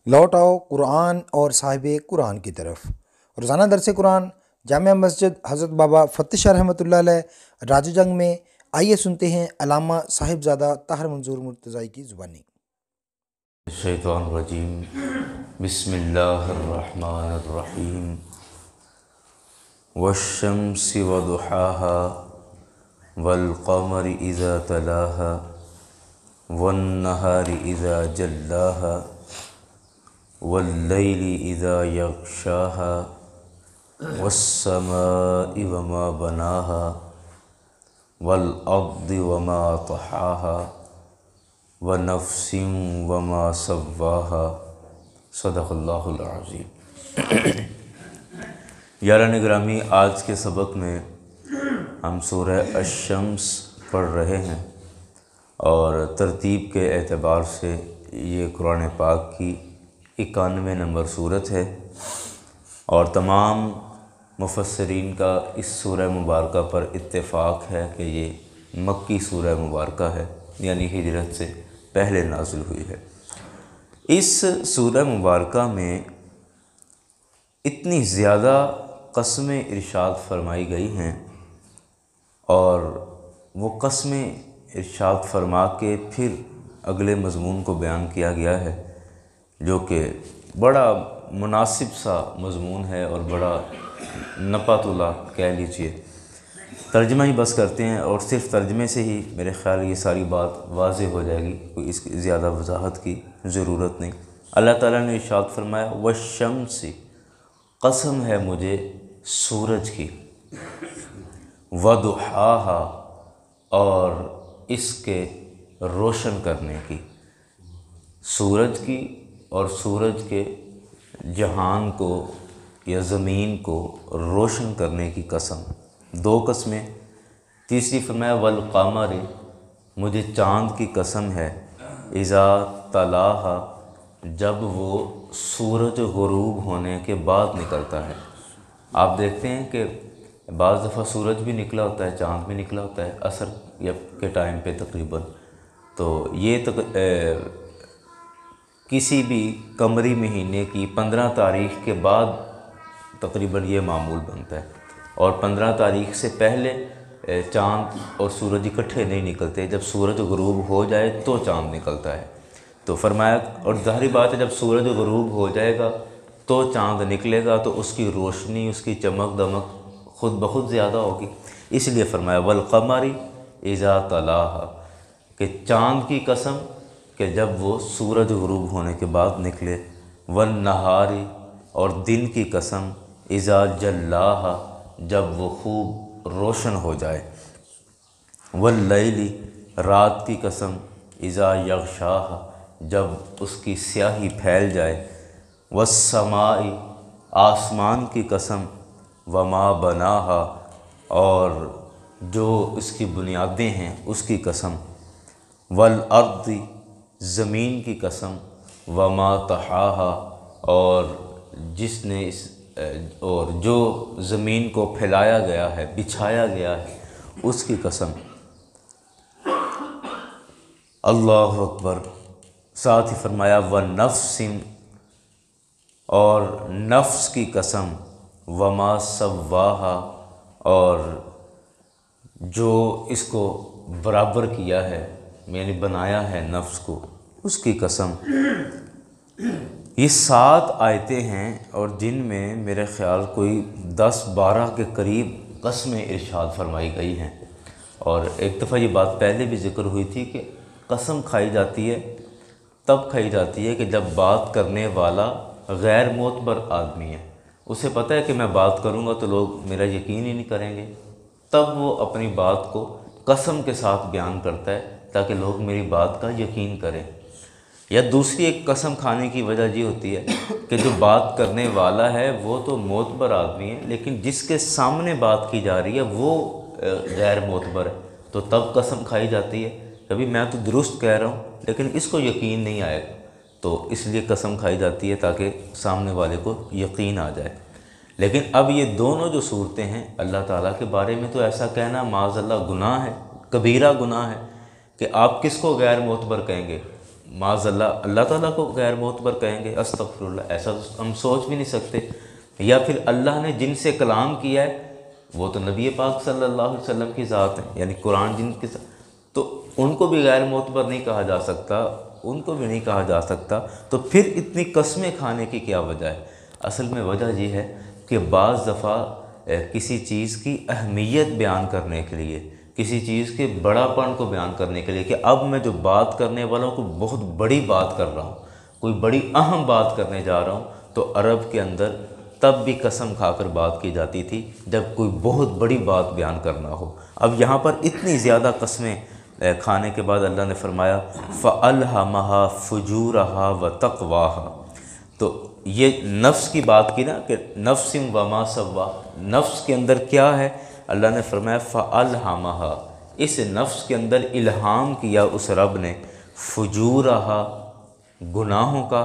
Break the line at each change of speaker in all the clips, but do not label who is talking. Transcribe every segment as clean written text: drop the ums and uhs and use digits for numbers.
لوٹ آؤ قرآن اور صاحب قرآن کی طرف۔ روزانہ درس قرآن جامعہ مسجد حضرت بابا فتح شاہ رحمۃ اللہ علیہ راج جنگ میں۔ آئیے سنتے ہیں علامہ صاحبزادہ طاہر منظور مرتضی کی زبانی۔
الشیطان الرجیم، بسم اللہ الرحمن الرحیم۔ والشمس وضحاها والقمر اذا تلاها والنہار اذا جلاها واللیل اذا یغشاها والسماء وما بناها والارض وما طحاها ونفس وما سواها صدق اللہ العظیم۔ یاران گرامی، آج کے سبق میں ہم سورہ الشمس پڑھ رہے ہیں، اور ترتیب کے اعتبار سے یہ قرآن پاک کی 91 نمبر صورت ہے، اور تمام مفسرین کا اس سورہ مبارکہ پر اتفاق ہے کہ یہ مکی سورہ مبارکہ ہے، یعنی ہجرت سے پہلے نازل ہوئی ہے۔ اس سورہ مبارکہ میں اتنی زیادہ قسمیں ارشاد فرمائی گئی ہیں، اور وہ قسمیں ارشاد فرما کے پھر اگلے مضمون کو بیان کیا گیا ہے، جو کہ بڑا مناسب سا مضمون ہے اور بڑا نپا تلا کہہ لیجیے۔ ترجمہ ہی بس کرتے ہیں، اور صرف ترجمے سے ہی میرے خیال یہ ساری بات واضح ہو جائے گی، کوئی اس کی زیادہ وضاحت کی ضرورت نہیں۔ اللہ تعالیٰ نے ارشاد فرمایا والشمس، قسم ہے مجھے سورج کی، وضحاها، اور اس کے روشن کرنے کی، سورج کی اور سورج کے جہان کو یا زمین کو روشن کرنے کی قسم۔ دو قسمیں۔ تیسری فرمایا والقمر، مجھے چاند کی قسم ہے، اذا تلاها، جب وہ سورج غروب ہونے کے بعد نکلتا ہے۔ آپ دیکھتے ہیں کہ بعض دفعہ سورج بھی نکلا ہوتا ہے، چاند بھی نکلا ہوتا ہے عصر کے ٹائم پہ تقریباً، تو یہ کسی بھی قمری مہینے کی 15 تاریخ کے بعد تقریباً یہ معمول بنتا ہے، اور 15 تاریخ سے پہلے چاند اور سورج اکٹھے نہیں نکلتے، جب سورج غروب ہو جائے تو چاند نکلتا ہے۔ تو فرمایا، اور ظاہری بات ہے جب سورج غروب ہو جائے گا تو چاند نکلے گا، تو اس کی روشنی، اس کی چمک دمک خود بخود زیادہ ہوگی، اس لیے فرمایا والقمر اذا تلاها، کہ چاند کی قسم کہ جب وہ سورج غروب ہونے کے بعد نکلے، والنہار، اور دن کی قسم اذا جلاها، جب وہ خوب روشن ہو جائے، واللیل، رات کی قسم اذا یغشاها، جب اس کی سیاہی پھیل جائے، والسماء، آسمان کی قسم، وما بناها، اور جو اس کی بنیادیں ہیں اس کی قسم، والارض، زمین کی قسم، وما طحاها، اور جس نے اور جو زمین کو پھیلایا گیا ہے، بچھایا گیا ہے، اس کی قسم۔ اللہ اکبر۔ ساتھ ہی فرمایا ونفس، اور نفس کی قسم، وما سواها، اور جو اس کو برابر کیا ہے، یعنی بنایا ہے نفس کو، اس کی قسم۔ یہ 7 آیتیں ہیں، اور جن میں میرے خیال کوئی 10-12 کے قریب قسمیں ارشاد فرمائی گئی ہیں، اور ایک دفعہ یہ بات پہلے بھی ذکر ہوئی تھی کہ قسم کھائی جاتی ہے، تب کھائی جاتی ہے کہ جب بات کرنے والا غیر معتبر آدمی ہے، اسے پتہ ہے کہ میں بات کروں گا تو لوگ میرا یقین ہی نہیں کریں گے، تب وہ اپنی بات کو قسم کے ساتھ بیان کرتا ہے تاکہ لوگ میری بات کا یقین کریں۔ یا دوسری ایک قسم کھانے کی وجہ یہ ہوتی ہے کہ جو بات کرنے والا ہے وہ تو معتبر آدمی ہے، لیکن جس کے سامنے بات کی جا رہی ہے وہ غیر معتبر ہے، تو تب قسم کھائی جاتی ہے کبھی میں تو درست کہہ رہا ہوں لیکن اس کو یقین نہیں آئے گا، تو اس لیے قسم کھائی جاتی ہے تاکہ سامنے والے کو یقین آ جائے۔ لیکن اب یہ دونوں جو صورتیں ہیں اللہ تعالیٰ کے بارے میں تو ایسا کہنا معاذ اللہ گناہ ہے، کبیرہ گناہ ہے کہ آپ کس کو غیر معتبر کہیں گے؟ معاذ اللہ اللہ تعالیٰ کو غیر معتبر کہیں گے، استغفر اللہ، ایسا تو ہم سوچ بھی نہیں سکتے۔ یا پھر اللہ نے جن سے کلام کیا ہے وہ تو نبی پاک صلی اللہ علیہ وسلم کی ذات ہے، یعنی قرآن جن کے ساتھ، تو ان کو بھی غیر معتبر نہیں کہا جا سکتا، ان کو بھی نہیں کہا جا سکتا۔ تو پھر اتنی قسمیں کھانے کی کیا وجہ ہے؟ اصل میں وجہ یہ ہے کہ بعض دفعہ کسی چیز کی اہمیت بیان کرنے کے لیے، کسی چیز کے بڑا پن کو بیان کرنے کے لیے، کہ اب میں جو بات کرنے والا ہوں کوئی بہت بڑی بات کر رہا ہوں، کوئی بڑی اہم بات کرنے جا رہا ہوں، تو عرب کے اندر تب بھی قسم کھا کر بات کی جاتی تھی جب کوئی بہت بڑی بات بیان کرنا ہو۔ اب یہاں پر اتنی زیادہ قسمیں کھانے کے بعد اللہ نے فرمایا فَأَلْهَمَهَا فُجُورَهَا وَتَقْوَاهَا، تو یہ نفس کی بات کی نا کہ نفس وما سوا، نفس کے اندر کیا ہے؟ اللہ نے فرمایا فَأَلْهَمَهَا، اس نفس کے اندر الہام کیا اس رب نے فجورہا، گناہوں کا،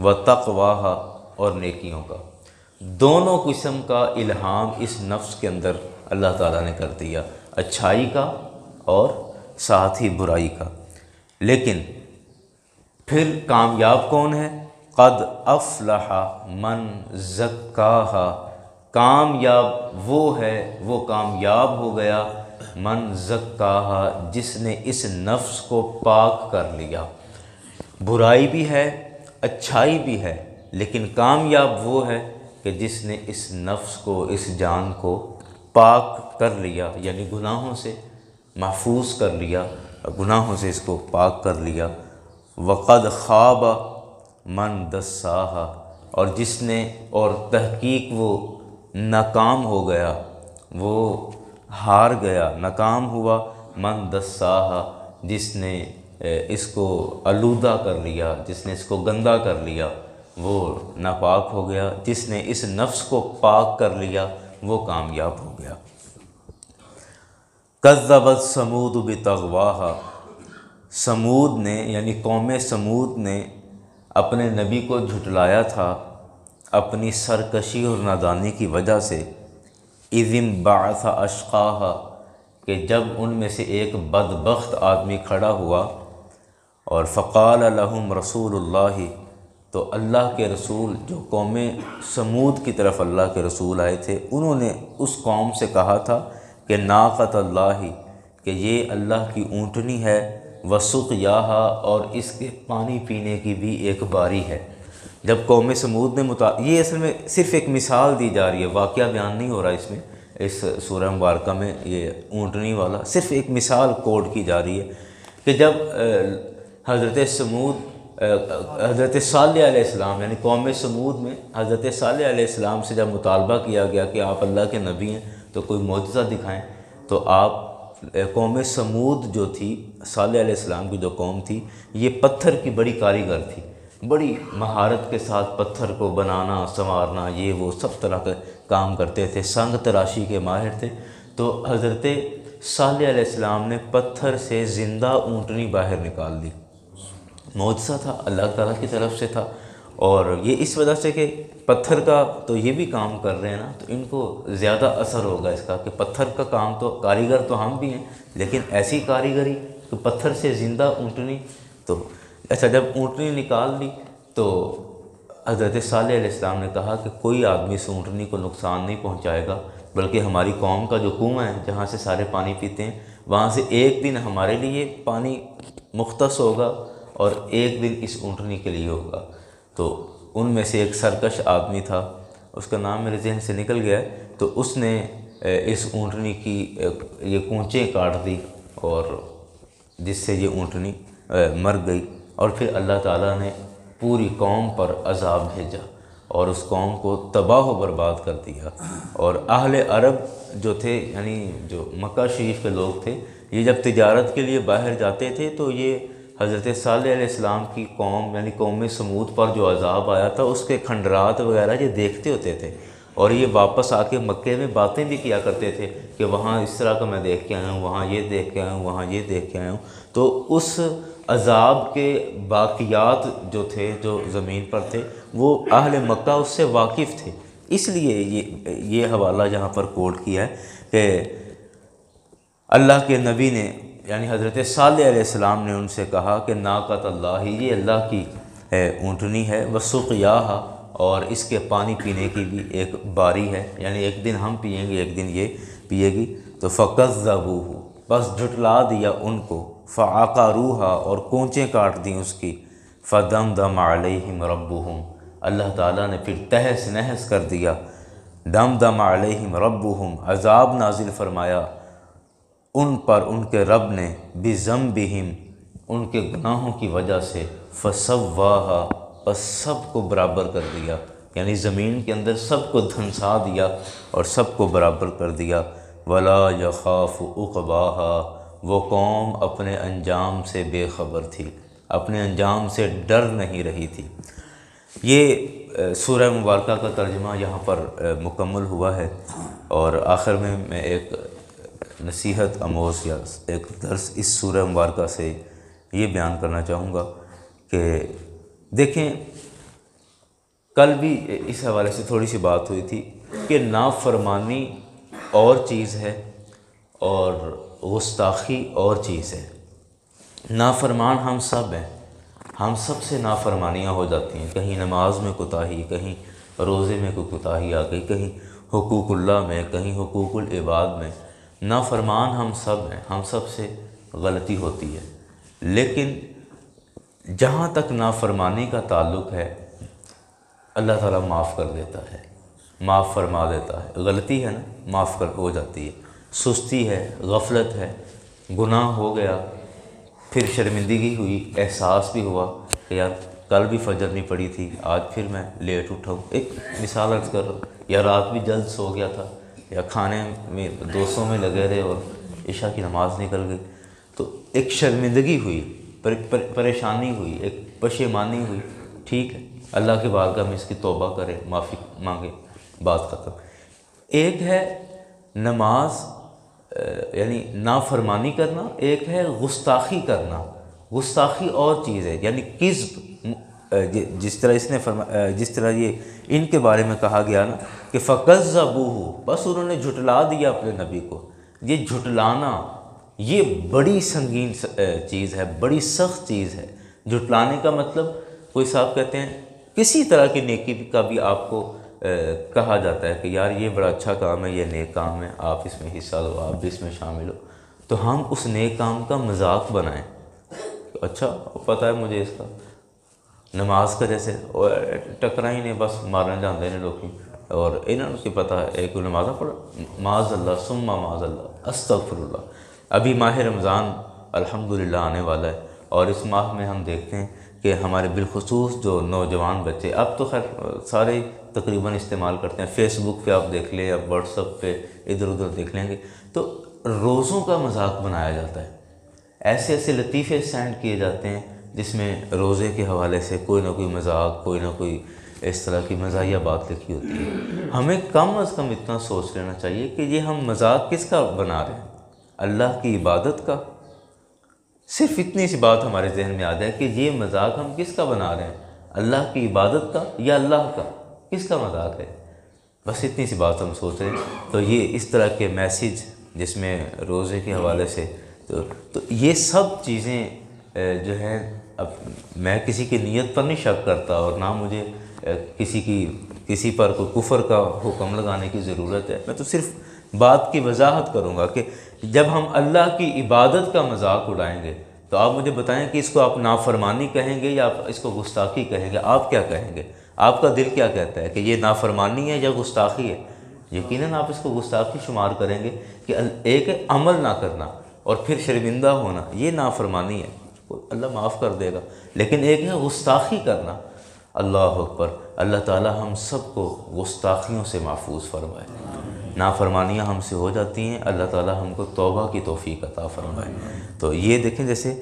وتقواہا، اور نیکیوں کا، دونوں قسم کا الہام اس نفس کے اندر اللہ تعالیٰ نے کر دیا، اچھائی کا اور ساتھ ہی برائی کا۔ لیکن پھر کامیاب کون ہے؟ قد افلح من زکاہا، کامیاب وہ ہے، وہ کامیاب ہو گیا، من زکاہا، جس نے اس نفس کو پاک کر لیا۔ برائی بھی ہے، اچھائی بھی ہے، لیکن کامیاب وہ ہے کہ جس نے اس نفس کو، اس جان کو پاک کر لیا، یعنی گناہوں سے محفوظ کر لیا، گناہوں سے اس کو پاک کر لیا۔ وقد خواب من دساہا، اور جس نے، اور تحقیق وہ ناکام ہو گیا، وہ ہار گیا، ناکام ہوا، من دساہا، جس نے اس کو آلودہ کر لیا، جس نے اس کو گندا کر لیا، وہ ناپاک ہو گیا۔ جس نے اس نفس کو پاک کر لیا وہ کامیاب ہو گیا۔ کذبت ثمود بطغواہا، ثمود نے یعنی قوم ثمود نے اپنے نبی کو جھٹلایا تھا اپنی سرکشی اور نادانی کی وجہ سے۔ اذ انبعث اشقاہا، کہ جب ان میں سے ایک بدبخت آدمی کھڑا ہوا، اور فقال لہم رسول اللہ، تو اللہ کے رسول، جو قوم ثمود کی طرف اللہ کے رسول آئے تھے، انہوں نے اس قوم سے کہا تھا کہ ناقۃ اللہ، کہ یہ اللہ کی اونٹنی ہے، وسقیاہا، اور اس کے پانی پینے کی بھی ایک باری ہے۔ جب قوم ثمود نے یہ اصل میں صرف ایک مثال دی جا رہی ہے، واقعہ بیان نہیں ہو رہا اس میں، اس سورہ مبارکہ میں یہ اونٹنی والا صرف ایک مثال کوٹ کی جا رہی ہے کہ جب حضرت صالح علیہ السلام، یعنی قوم ثمود میں حضرت صالح علیہ السلام سے جب مطالبہ کیا گیا کہ آپ اللہ کے نبی ہیں تو کوئی معجزہ دکھائیں، تو آپ قوم ثمود جو تھی، صالح علیہ السلام کی جو قوم تھی، یہ پتھر کی بڑی کاریگر تھی، بڑی مہارت کے ساتھ پتھر کو بنانا، سنوارنا، یہ وہ سب طرح کے کام کرتے تھے، سنگ تراشی کے ماہر تھے۔ تو حضرت صالح علیہ السلام نے پتھر سے زندہ اونٹنی باہر نکال دی، معجزہ تھا، اللہ تعالیٰ کی طرف سے تھا۔ اور یہ اس وجہ سے کہ پتھر کا تو یہ بھی کام کر رہے ہیں نا، تو ان کو زیادہ اثر ہوگا اس کا کہ پتھر کا کام تو، کاریگر تو ہم بھی ہیں، لیکن ایسی کاریگری کہ پتھر سے زندہ اونٹنی۔ تو اچھا، جب اونٹنی نکال لی تو حضرت صالح علیہ السلام نے کہا کہ کوئی آدمی اس اونٹنی کو نقصان نہیں پہنچائے گا، بلکہ ہماری قوم کا جو کنواں ہے جہاں سے سارے پانی پیتے ہیں، وہاں سے ایک دن ہمارے لیے پانی مختص ہوگا اور ایک دن اس اونٹنی کے لیے ہوگا۔ تو ان میں سے ایک سرکش آدمی تھا، اس کا نام میرے ذہن سے نکل گیا ہے، تو اس نے اس اونٹنی کی یہ کونچیں کاٹ دی، اور جس سے یہ اونٹنی مر گئی، اور پھر اللہ تعالیٰ نے پوری قوم پر عذاب بھیجا اور اس قوم کو تباہ و برباد کر دیا۔ اور اہل عرب جو تھے، یعنی جو مکہ شریف کے لوگ تھے، یہ جب تجارت کے لیے باہر جاتے تھے تو یہ حضرت صالح علیہ السلام کی قوم یعنی قوم ثمود پر جو عذاب آیا تھا اس کے کھنڈرات وغیرہ یہ دیکھتے ہوتے تھے، اور یہ واپس آ کے مکے میں باتیں بھی کیا کرتے تھے کہ وہاں اس طرح کا میں دیکھ کے آیا ہوں، وہاں یہ دیکھ کے آیا ہوں، وہاں یہ دیکھ کے آیا ہوں۔ تو اس عذاب کے باقیات جو تھے، جو زمین پر تھے، وہ اہل مکہ اس سے واقف تھے، اس لیے یہ حوالہ یہاں پر کوٹ کیا ہے کہ اللہ کے نبی نے یعنی حضرت صالح علیہ السلام نے ان سے کہا کہ ناقۃ اللہ، یہ اللہ کی اونٹنی ہے، وسقیاہا، اور اس کے پانی پینے کی بھی ایک باری ہے، یعنی ایک دن ہم پئیں گے ایک دن یہ پیے گی۔ تو فکذبوہ، بس جھٹلا دیا ان کو، فعقروہا، اور کونچیں کاٹ دیں اس کی، فدمدم علیہم ربہم، اللہ تعالیٰ نے پھر تہس نہس کر دیا، دمدم علیہم ربہم، عذاب نازل فرمایا ان پر ان کے رب نے، بذنبہم، ان کے گناہوں کی وجہ سے، فسواہا، بس سب کو برابر کر دیا، یعنی زمین کے اندر سب کو دھنسا دیا اور سب کو برابر کر دیا۔ ولا یخاف عقباہا، وہ قوم اپنے انجام سے بے خبر تھی، اپنے انجام سے ڈر نہیں رہی تھی۔ یہ سورہ مبارکہ کا ترجمہ یہاں پر مکمل ہوا ہے، اور آخر میں ایک نصیحت آموز یا ایک درس اس سورہ مبارکہ سے یہ بیان کرنا چاہوں گا کہ دیکھیں، کل بھی اس حوالے سے تھوڑی سی بات ہوئی تھی کہ نافرمانی اور چیز ہے اور گستاخی اور چیز ہے۔ نافرمان ہم سب ہیں، ہم سب سے نافرمانیاں ہو جاتی ہیں، کہیں نماز میں کوتاہی، کہیں روزے میں کوئی کوتاہی آ گئی، کہیں حقوق اللہ میں، کہیں حقوق العباد میں۔ نافرمان ہم سب ہیں، ہم سب سے غلطی ہوتی ہے، لیکن جہاں تک نافرمانی کا تعلق ہے اللہ تعالیٰ معاف کر دیتا ہے، معاف فرما دیتا ہے۔ غلطی ہے نا، معاف ہو جاتی ہے، سستی ہے، غفلت ہے، گناہ ہو گیا، پھر شرمندگی ہوئی، احساس بھی ہوا کہ یار کل بھی فجر نہیں پڑی تھی، آج پھر میں لیٹ اٹھا ہوں، ایک مثال عرض کر رہا ہوں، یا رات بھی جلد سو گیا تھا، یا کھانے میں دوستوں میں لگے رہے اور عشاء کی نماز نکل گئی، تو ایک شرمندگی ہوئی، پریشانی ہوئی، ایک پشیمانی ہوئی، ٹھیک ہے، اللہ کے بارگاہ میں اس کی توبہ کرے، معافی مانگے، بات ختم۔ ایک ہے نماز یعنی نافرمانی کرنا، ایک ہے گستاخی کرنا۔ گستاخی اور چیز ہے، یعنی کذب، جس طرح یہ ان کے بارے میں کہا گیا نا کہ فکذبوہ، بس انہوں نے جھٹلا دیا اپنے نبی کو۔ یہ جھٹلانا یہ بڑی سنگین چیز ہے، بڑی سخت چیز ہے۔ جھٹلانے کا مطلب، کوئی صاحب کہتے ہیں کسی طرح کی نیکی کا بھی آپ کو کہا جاتا ہے کہ یار یہ بڑا اچھا کام ہے، یہ نیک کام ہے، آپ اس میں حصہ لو، آپ بھی اس میں شامل ہو، تو ہم اس نیک کام کا مذاق بنائیں۔ اچھا پتہ ہے مجھے اس کا، نماز کا جیسے ٹکرا ہی نہیں، بس مارنے جاندے نے لوگ، اور انہوں نے پتہ ہے ایک نماز پڑھا، معاذ اللہ ثم معاذ اللہ استغفر اللہ۔ ابھی ماہ رمضان الحمدللہ آنے والا ہے، اور اس ماہ میں ہم دیکھتے ہیں کہ ہمارے بالخصوص جو نوجوان بچے، اب تو خیر سارے تقریباً استعمال کرتے ہیں، فیس بک پہ آپ دیکھ لیں یا واٹس ایپ پہ ادھر ادھر دیکھ لیں گے، تو روزوں کا مذاق بنایا جاتا ہے، ایسے ایسے لطیفے سینڈ کیے جاتے ہیں جس میں روزے کے حوالے سے کوئی نہ کوئی مذاق، کوئی نہ کوئی اس طرح کی مزاحیہ بات لکھی ہوتی ہے۔ ہمیں کم از کم اتنا سوچ لینا چاہیے کہ یہ ہم مذاق کس کا بنا رہے ہیں؟ اللہ کی عبادت کا۔ صرف اتنی سی بات ہمارے ذہن میں آ جائے کہ یہ مذاق ہم کس کا بنا رہے ہیں، اللہ کی عبادت کا یا اللہ کا، کس کا مذاق ہے؟ بس اتنی سی بات ہم سوچ رہے ہیں۔ تو یہ اس طرح کے میسیج جس میں روزے کے حوالے سے، تو یہ سب چیزیں جو ہیں، اب میں کسی کی نیت پر نہیں شک کرتا، اور نہ مجھے کسی پر کوئی کفر کا حکم لگانے کی ضرورت ہے، میں تو صرف بات کی وضاحت کروں گا کہ جب ہم اللہ کی عبادت کا مذاق اڑائیں گے تو آپ مجھے بتائیں کہ اس کو آپ نافرمانی کہیں گے یا آپ اس کو گستاخی کہیں گے؟ آپ کیا کہیں گے؟ آپ کا دل کیا کہتا ہے کہ یہ نافرمانی ہے یا گستاخی ہے؟ یقیناً آپ اس کو گستاخی شمار کریں گے کہ ایک ہے عمل نہ کرنا اور پھر شرمندہ ہونا، یہ نافرمانی ہے، اللہ معاف کر دے گا، لیکن ایک ہے گستاخی کرنا۔ اللہ اکبر، اللہ تعالی ہم سب کو گستاخیوں سے محفوظ فرمائے۔ نافرمانیاں ہم سے ہو جاتی ہیں، اللہ تعالی ہم کو توبہ کی توفیق عطا فرمائے۔ تو یہ دیکھیں جیسے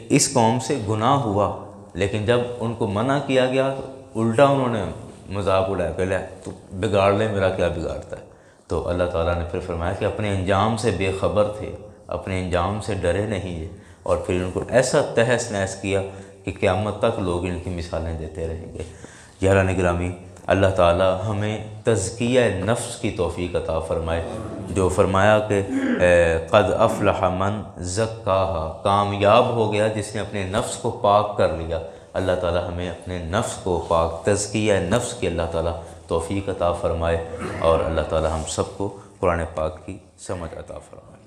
اس قوم سے گناہ ہوا، لیکن جب ان کو منع کیا گیا تو الٹا انہوں نے مذاق اڑایا، پہلے تو بگاڑ لے، میرا کیا بگاڑتا ہے؟ تو اللہ تعالیٰ نے پھر فرمایا کہ اپنے انجام سے بے خبر تھے، اپنے انجام سے ڈرے نہیں یہ، اور پھر ان کو ایسا تہس نہس کیا کہ قیامت تک لوگ ان کی مثالیں دیتے رہیں گے۔ یاران گرامی، اللہ تعالی ہمیں تزکیہ نفس کی توفیق عطا فرمائے، جو فرمایا کہ قد افلح من زکاہا، کامیاب ہو گیا جس نے اپنے نفس کو پاک کر لیا۔ اللہ تعالی ہمیں اپنے نفس کو پاک، تزکیہ نفس کی اللہ تعالی توفیق عطا فرمائے، اور اللہ تعالی ہم سب کو قرآن پاک کی سمجھ عطا فرمائے۔